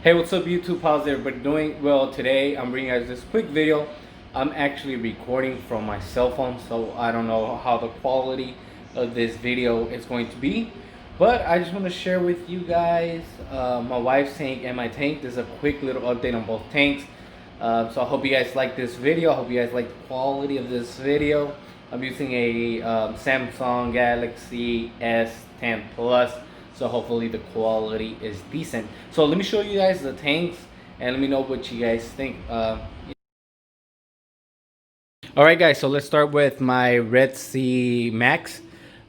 Hey, what's up YouTube? How's everybody doing? Well, today I'm bringing you guys this quick video. I'm actually recording from my cell phone, so I don't know how the quality of this video is going to be. But I just want to share with you guys my wife's tank and my tank. There's a quick little update on both tanks. So I hope you guys like this video. I hope you guys like the quality of this video. I'm using a Samsung Galaxy S10 Plus, so hopefully the quality is decent. So let me show you guys the tanks and let me know what you guys think. Alright guys, so let's start with my Red Sea Max.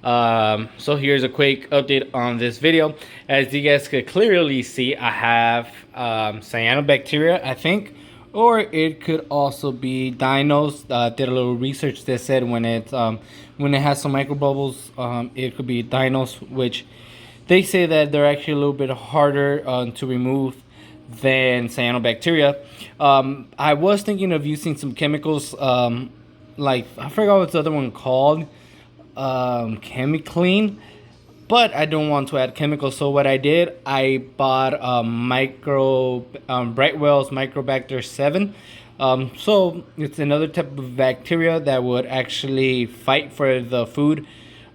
So here's a quick update on this video. As you guys could clearly see, I have cyanobacteria, I think, or it could also be dinos. Did a little research that said when it has some microbubbles, it could be dinos, which they say that they're actually a little bit harder to remove than cyanobacteria. I was thinking of using some chemicals, like I forgot what's the other one called, Chemiclean, but I don't want to add chemicals. So what I did, I bought Brightwell's Microbacter 7. So it's another type of bacteria that would actually fight for the food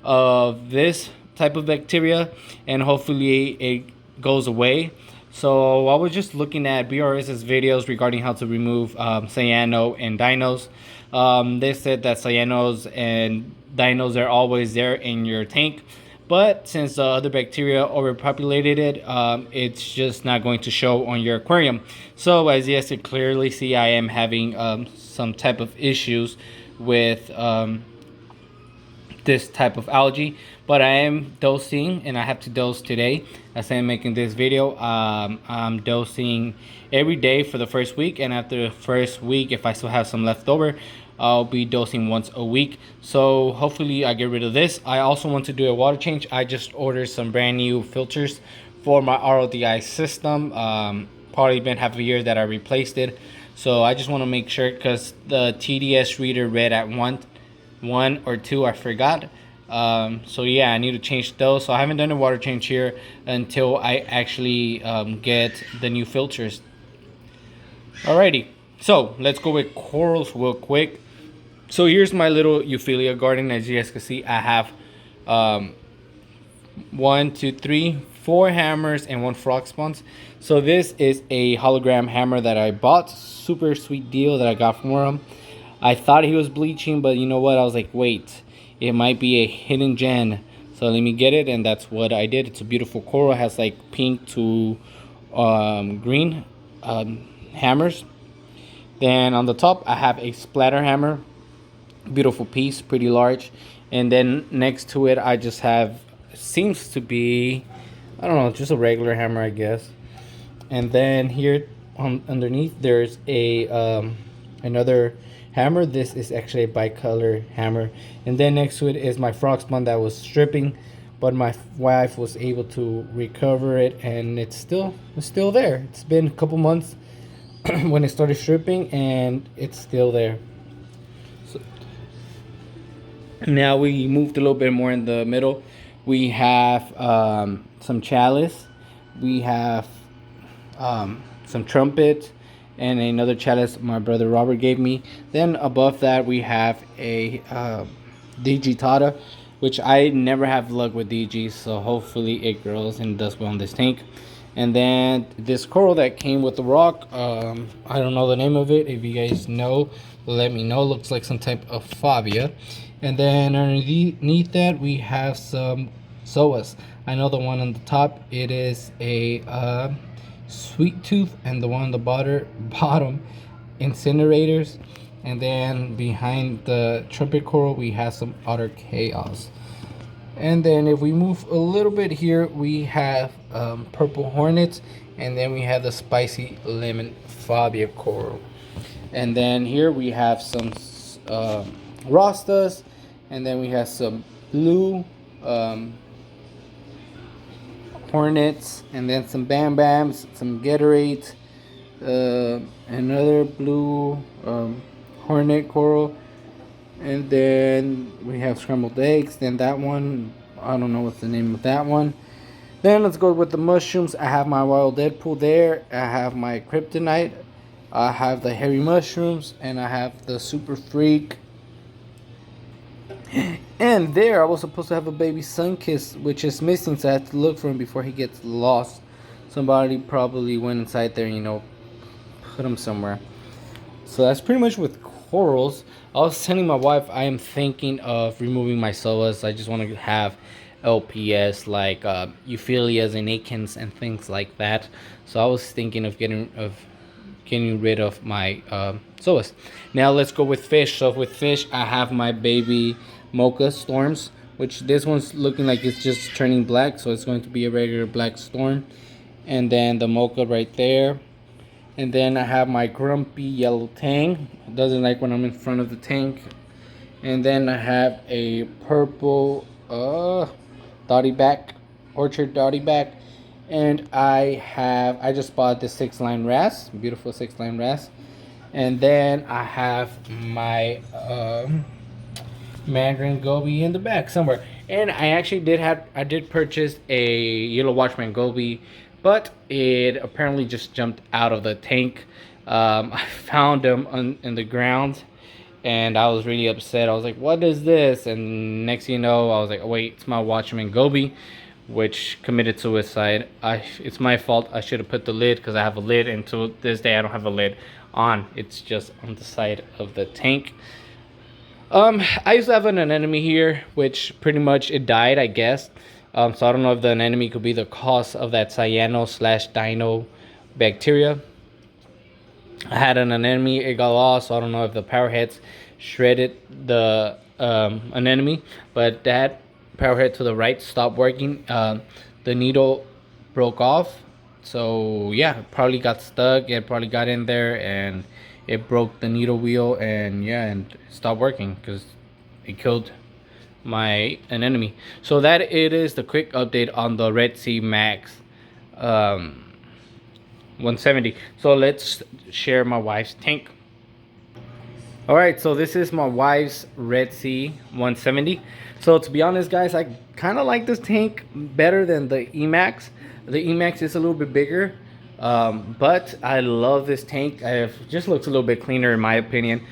of this type of bacteria, and hopefully it goes away. So I was just looking at BRS's videos regarding how to remove cyano and dinos. They said that cyanos and dinos are always there in your tank, but since the other bacteria overpopulated it, it's just not going to show on your aquarium. So as you guys can clearly see, I am having some type of issues with this type of algae, but I am dosing and I have to dose today as I'm making this video. I'm dosing every day for the first week, and after the first week, if I still have some left over, I'll be dosing once a week. So hopefully I get rid of this. I also want to do a water change. I just ordered some brand new filters for my RODI system. Probably been half a year that I replaced it, so I just want to make sure, because the TDS reader read at one or two, I forgot. So yeah, I need to change those. So I haven't done a water change here until I actually get the new filters. Alrighty, so let's go with corals real quick. So here's my little Euphyllia garden. As you guys can see, I have 1, 2, 3, 4 hammers and 1 frog spawns. So this is a hologram hammer that I bought. Super sweet deal that I got from him. I thought he was bleaching, but you know what? I was like, wait, it might be a hidden gem. So let me get it, and that's what I did. It's a beautiful coral. It has like pink to green hammers. Then on the top, I have a splatter hammer. Beautiful piece, pretty large. And then next to it, I just have, seems to be, I don't know, just a regular hammer, I guess. And then here underneath, there's a another hammer. This is actually a bicolor hammer. And then next to it is my frog spawn that was stripping, but my wife was able to recover it, and it's still there. It's been a couple months when it started stripping, and it's still there. So now we moved a little bit more in the middle. We have some chalice. We have some trumpet, and another chalice my brother Robert gave me. Then above that we have a Digitata, which I never have luck with DGs, so hopefully it grows and does well in this tank. And then this coral that came with the rock, I don't know the name of it. If you guys know, let me know. Looks like some type of Fabia. And then underneath that we have some Zoas. I know the one on the top, it is a Sweet Tooth, and the one on the bottom Incinerators. And then behind the trumpet coral we have some Otter Chaos. And then if we move a little bit here, we have purple hornets, and then we have the spicy lemon Fabia coral. And then here we have some Rastas, and then we have some blue hornets, and then some Bam Bams, some Gatorades, another blue hornet coral, and then we have scrambled eggs. Then that one, I don't know what's the name of that one. Then let's go with the mushrooms. I have my Wild Deadpool there. I have my Kryptonite. I have the Hairy Mushrooms. And I have the Super Freak. And there, I was supposed to have a baby Sunkiss, which is missing, so I have to look for him before he gets lost. Somebody probably went inside there, put him somewhere. So that's pretty much with corals. I was telling my wife I am thinking of removing my psoas. I just want to have LPS like euphyllias and acants and things like that. So I was thinking of getting rid of my psoas. Now let's go with fish. So with fish, I have my baby Mocha Storms, which this one's looking like it's just turning black, so it's going to be a regular black storm. And then the Mocha right there. And then I have my grumpy yellow Tang. Doesn't like when I'm in front of the tank. And then I have a purple Dotty Back, Orchard Dotty Back. And I just bought this 6-line Ras, beautiful 6-line Ras. And then I have my Mandarin Goby in the back somewhere. And I actually did purchase a Yellow Watchman Goby, but it apparently just jumped out of the tank. I found him in the ground, and I was really upset. I was like, what is this? And next thing you know, I was like, oh, wait, it's my Watchman Goby, which committed suicide. It's my fault. I should have put the lid, because I have a lid, and to this day I don't have a lid on. It's just on the side of the tank. I used to have an anemone here, which pretty much it died, I guess. So I don't know if the anemone could be the cause of that cyano/dino bacteria. I had an anemone, it got lost, so I don't know if the power heads shredded the anemone, but that power head to the right stopped working. The needle broke off, so yeah, it probably got stuck. It probably got in there and it broke the needle wheel, and yeah, and stopped working because it killed my anemone. So that it is the quick update on the Red Sea Max 170. So let's share my wife's tank. All right, so this is my wife's Red Sea 170. So to be honest, guys, I kind of like this tank better than the Emax. The Emax is a little bit bigger, but I love this tank. It just looks a little bit cleaner in my opinion.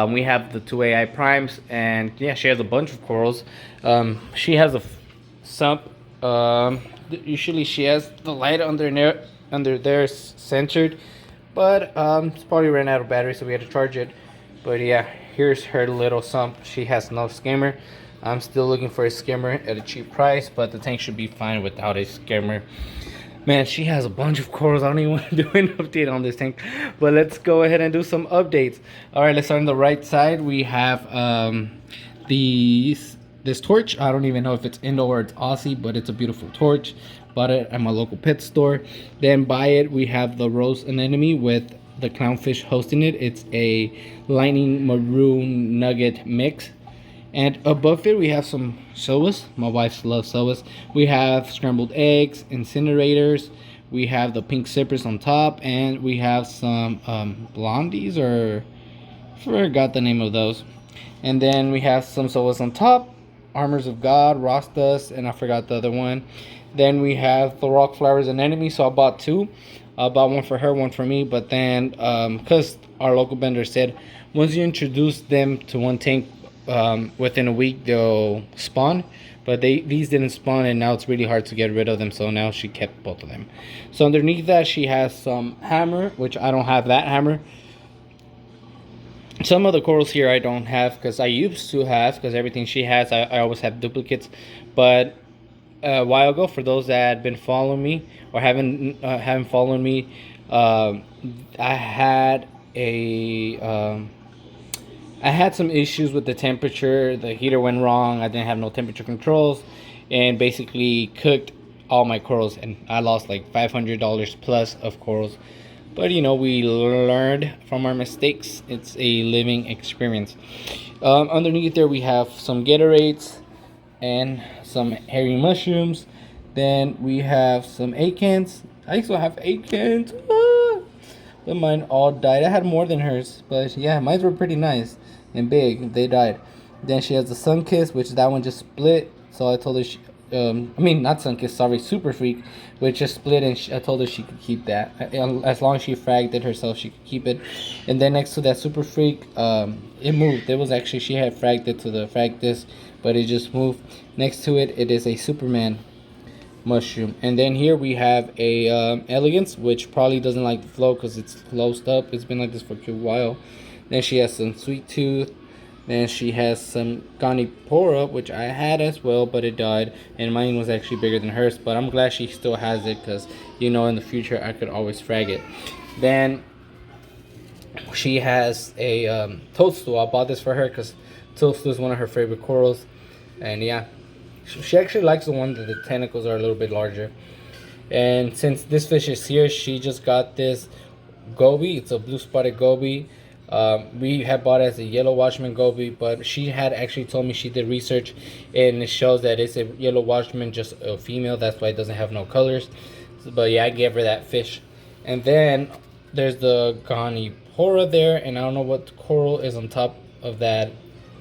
We have the 2 AI primes, and yeah, she has a bunch of corals. She has a sump. Usually she has the light under there centered, but it's probably ran out of battery, so we had to charge it. But yeah, here's her little sump. She has no skimmer. I'm still looking for a skimmer at a cheap price, but the tank should be fine without a skimmer. Man, she has a bunch of corals. I don't even want to do an update on this tank, but let's go ahead and do some updates. All right, let's start on the right side. We have this torch. I don't even know if it's Indo or it's Aussie, but it's a beautiful torch. Bought it at my local pet store. Then by it, we have the rose anemone with the clownfish hosting it. It's a lightning maroon nugget mix. And above it, we have some psoas. My wife loves psoas. We have scrambled eggs, incinerators. We have the pink zippers on top. And we have some blondies, or I forgot the name of those. And then we have some psoas on top. Armors of God, Rastas, and I forgot the other one. Then we have the rock flowers anemone. So I bought two. I bought one for her, one for me. But then, because our local vendor said, once you introduce them to one tank, within a week they'll spawn, but these didn't spawn, and now it's really hard to get rid of them, so now she kept both of them. So underneath that, she has some hammer, which I don't have that hammer. Some of the corals here I don't have, because I used to have, because everything she has I always have duplicates. But a while ago, for those that had been following me or haven't followed me, I had some issues with the temperature. The heater went wrong. I didn't have no temperature controls, and basically cooked all my corals, and I lost like $500 plus of corals. But we learned from our mistakes. It's a living experience. Underneath there, we have some Gatorades and some hairy mushrooms. Then we have some acants. I also have acants. But mine all died. I had more than hers, but yeah, mine were pretty nice and big. They died. Then she has the Sunkiss, which that one just split. So I told her I mean, not Sunkiss, sorry, Super Freak, which just split, and I told her she could keep that. As long as she fragged it herself, she could keep it. And then next to that Super Freak, it moved. It was actually, she had fragged it to the frag disc, but it just moved. Next to it, it is a Superman mushroom. And then here we have a Elegance, which probably doesn't like the flow because it's closed up. It's been like this for a while. Then she has some Sweet Tooth. Then she has some Ganipora, which I had as well, but it died. And mine was actually bigger than hers. But I'm glad she still has it because, you know, in the future I could always frag it. Then she has a Toadstool. I bought this for her because Toadstool is one of her favorite corals. And yeah, she actually likes the one that the tentacles are a little bit larger. And since this fish is here, she just got this goby. It's a blue spotted goby. We had bought it as a yellow watchman goby, but she had actually told me she did research, and it shows that it's a yellow watchman, just a female. That's why it doesn't have no colors. But yeah, I gave her that fish. And then there's the Ganipora there, and I don't know what coral is on top of that.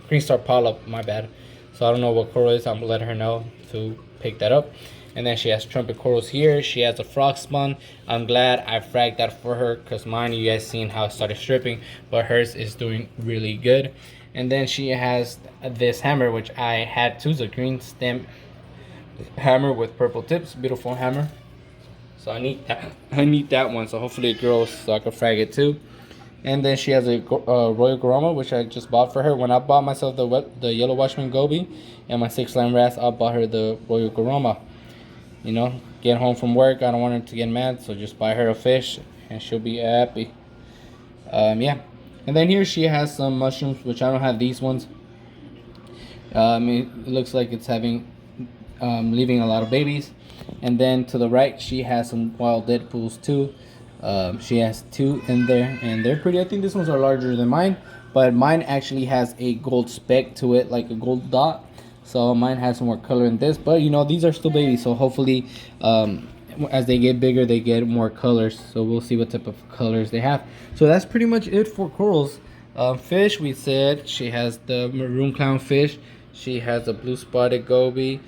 Green Star Polyp, my bad. So I don't know what coral is. I'm gonna let her know to pick that up. And then she has trumpet corals here. She has a frog spawn. I'm glad I fragged that for her because mine, you guys seen how it started stripping, but hers is doing really good. And then she has this hammer, which I had too. It's a green stem hammer with purple tips. Beautiful hammer. So I need that. I need that one. So hopefully it grows so I can frag it too. And then she has a Royal Garoma, which I just bought for her. When I bought myself the Yellow Watchman Goby and my 6-line Wrasse, I bought her the Royal Garoma. You know, get home from work, I don't want her to get mad, so just buy her a fish and she'll be happy. Yeah. And then here she has some mushrooms, which I don't have these ones. It looks like it's having leaving a lot of babies. And then to the right, she has some wild Deadpools too. She has 2 in there, and they're pretty. I think these ones are larger than mine, but mine actually has a gold speck to it, like a gold dot. So mine has more color in this, but you know, these are still babies, so hopefully as they get bigger they get more colors, so we'll see what type of colors they have. So that's pretty much it for corals. Fish, we said she has the maroon clownfish, she has a blue spotted goby,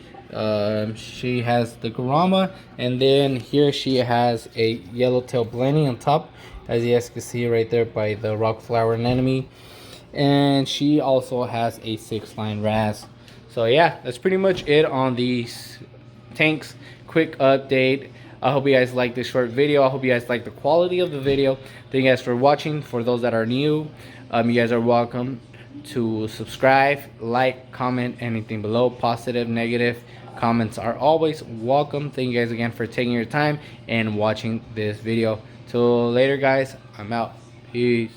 she has the Garama, and then here she has a yellowtail blenny on top, as you guys can see right there by the rock flower anemone. And she also has a 6-line Wrasse. So yeah, that's pretty much it on these tanks. Quick update. I hope you guys like this short video. I hope you guys like the quality of the video. Thank you guys for watching. For those that are new, you guys are welcome to subscribe, like, comment, anything below. Positive, negative comments are always welcome. Thank you guys again for taking your time and watching this video. Till later, guys. I'm out. Peace.